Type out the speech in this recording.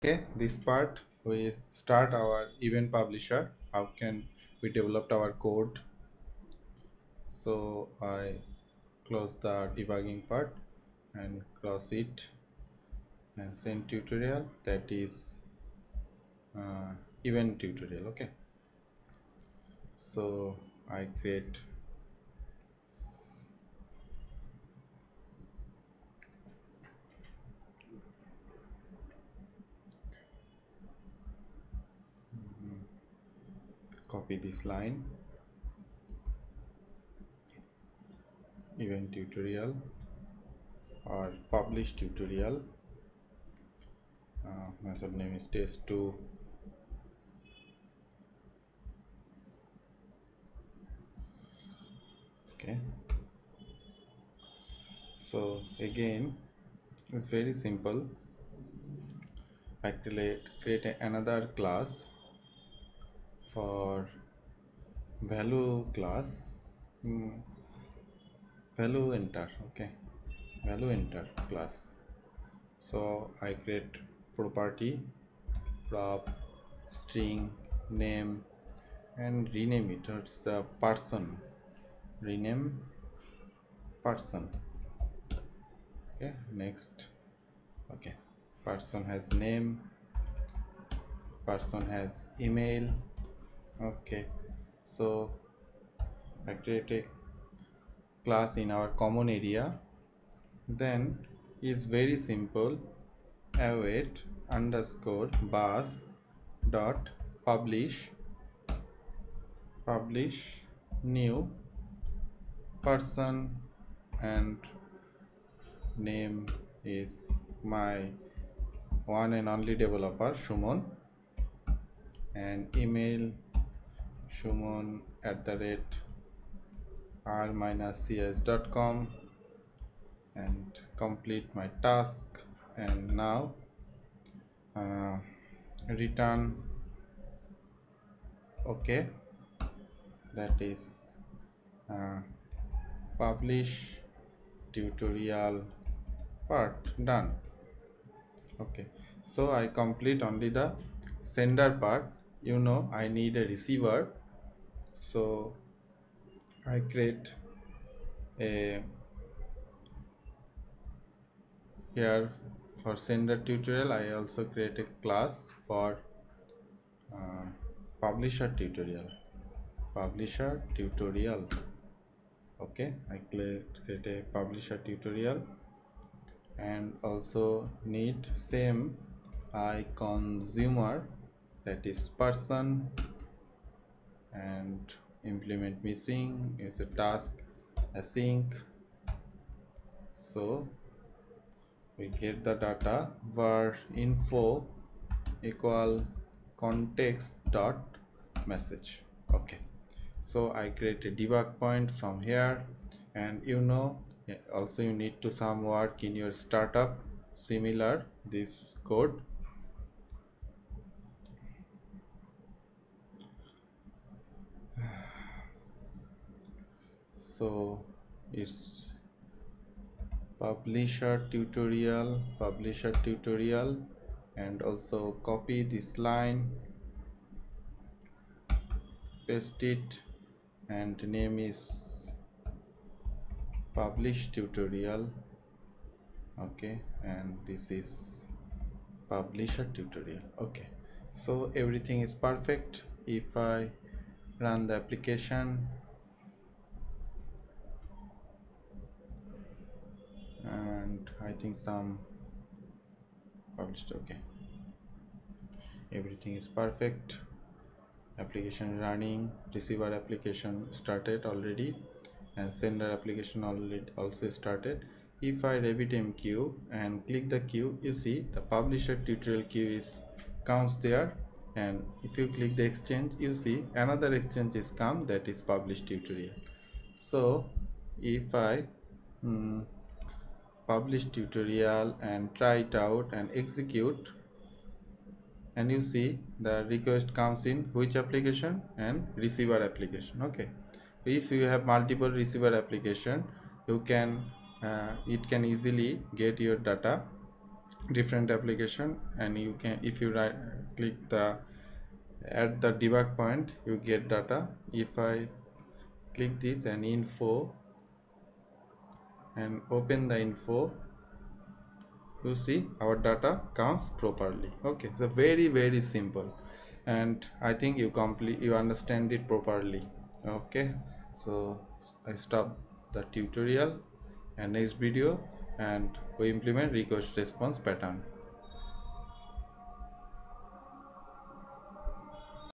Okay, this part we start our event publisher. How can we develop our code? So I close the debugging part and close it and send tutorial, that is event tutorial. Okay, so I create copy this line, event tutorial or publish tutorial. Method name is test2. Okay, so again it's very simple. I create another class for value class, value enter. Okay, value enter class. So I create property prop string name and rename it. It's the person, rename person. Okay, next. Okay, person has name, person has email. Okay, so I create a class in our common area. Then is very simple, await underscore bus dot publish new person and name is my one and only developer Shumon and email shumon@r-cs.com and complete my task. And now return okay, that is publish tutorial part done. Okay, so I complete only the sender part. I need a receiver, so I create a here for sender tutorial. I also create a class for publisher tutorial. Okay, I create a publisher tutorial and also need same consumer, that is person, and implement missing is a task async. So we get the data var info equal context dot message. Okay, so I create a debug point from here, and also you need to some work in your startup similar this code. So it's publisher tutorial, and also copy this line, paste it, and name is publish tutorial. Okay, and this is publisher tutorial. Okay, so everything is perfect. If I run the application, and I think some published. Okay, everything is perfect. Application running, receiver application started already, and sender application already also started. If I RabbitMQ and click the queue, you see the publisher tutorial queue is counts there, and if you click the exchange, you see another exchange is come, that is publish tutorial. So if I publish tutorial and try it out and execute, and you see the request comes in which application, and receiver application. Okay, if you have multiple receiver application, you can it can easily get your data different application, and you can, if you click the at the debug point, you get data. If I click this and info and open the info, you see our data comes properly. Okay, so very simple, and I think you understand it properly. Okay, so I stop the tutorial, and next video and we implement request response pattern.